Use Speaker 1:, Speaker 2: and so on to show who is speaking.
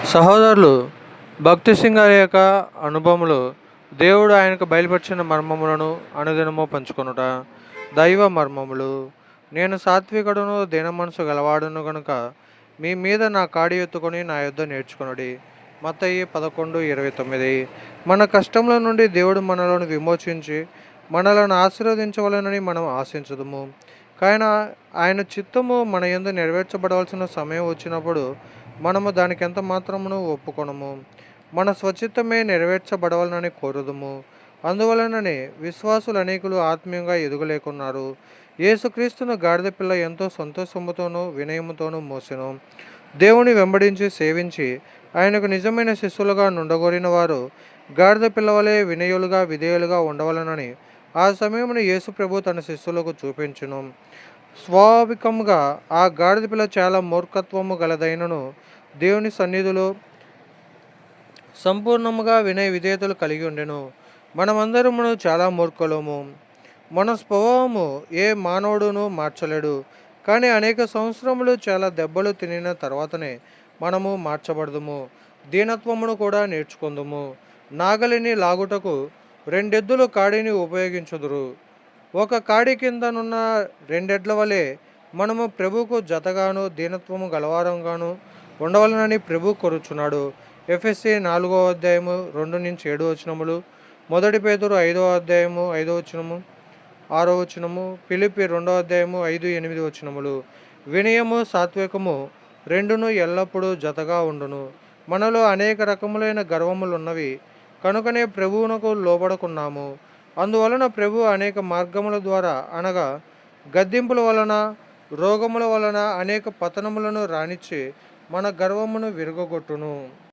Speaker 1: సహోదరులు, భక్తి సింగ్ గారి యొక్క అనుభవములు దేవుడు ఆయనకు బయలుపరిచిన మర్మములను అనుదినము పంచుకొనుట. దైవ మర్మములు. నేను సాత్వికుడును దీన మనసు గలవాడును గనుక మీ మీద నా కాడి ఎత్తుకొని నా యొద్ద నేర్చుకొనుడి. మత్తయి 11:29. మన కష్టముల నుండి దేవుడు మనలను విమోచించి మనలను ఆశీర్వదించవలనని మనం ఆశించదుము. కావున ఆయన చిత్తము మన యందు నెరవేర్చబడవలసిన సమయం వచ్చినప్పుడు మనము దానికి ఎంత మాత్రమును ఒప్పుకొనము. మన స్వచిత్తమే నెరవేర్చబడవలనని కోరుదుము. అందువలననే విశ్వాసులు అనేకులు ఆత్మీయంగా ఎదుగలేకున్నారు. యేసుక్రీస్తును గాడిద పిల్ల ఎంతో సంతోషముతోనూ వినయముతోనూ మోసెను. దేవుని వెంబడించి సేవించి ఆయనకు నిజమైన శిష్యులుగా నుండగోరిన వారు గాడిద పిల్లవలే వినయులుగా విధేయులుగా ఉండవలనని ఆ సమయమున యేసు ప్రభు తన శిష్యులకు చూపించును. స్వాభావికంగా ఆ గాడిద పిల్ల చాలా మూర్ఖత్వము గలదైనను దేవుని సన్నిధిలో సంపూర్ణముగా వినయ విధేయతలు కలిగి ఉండెను. మనమందరమును చాలా మూర్ఖులము. మన స్వభావము ఏ మానవుడును మార్చలేడు. కానీ అనేక సంవత్సరములు చాలా దెబ్బలు తినిన తర్వాతనే మనము మార్చబడదుము. దీనత్వమును కూడా నేర్చుకుందుము. నాగలిని లాగుటకు రెండెద్దులు కాడిని ఉపయోగించుదురు. ఒక కాడి కిందనున్న రెండెడ్ల వలె మనము ప్రభువుకు జతగాను దీనత్వము గలవారంగాను ఉండవలనని ప్రభు కోరుచున్నాడు. ఎఫెసీ 4:2 2-7 మొదటి పేతురు 5:5 6 ఫిలిప్పి 2:5-8 వినయము సాత్వికము రెండును ఎల్లప్పుడూ జతగా ఉండును. మనలో అనేక రకములైన గర్వములున్నవి కనుకనే ప్రభువునకు లోబడుకున్నాము. అందువలన ప్రభు అనేక మార్గముల ద్వారా అనగా గద్దింపుల వలన రోగముల వలన అనేక పతనములను రానిచ్చి మన గర్వమును విరగొట్టును.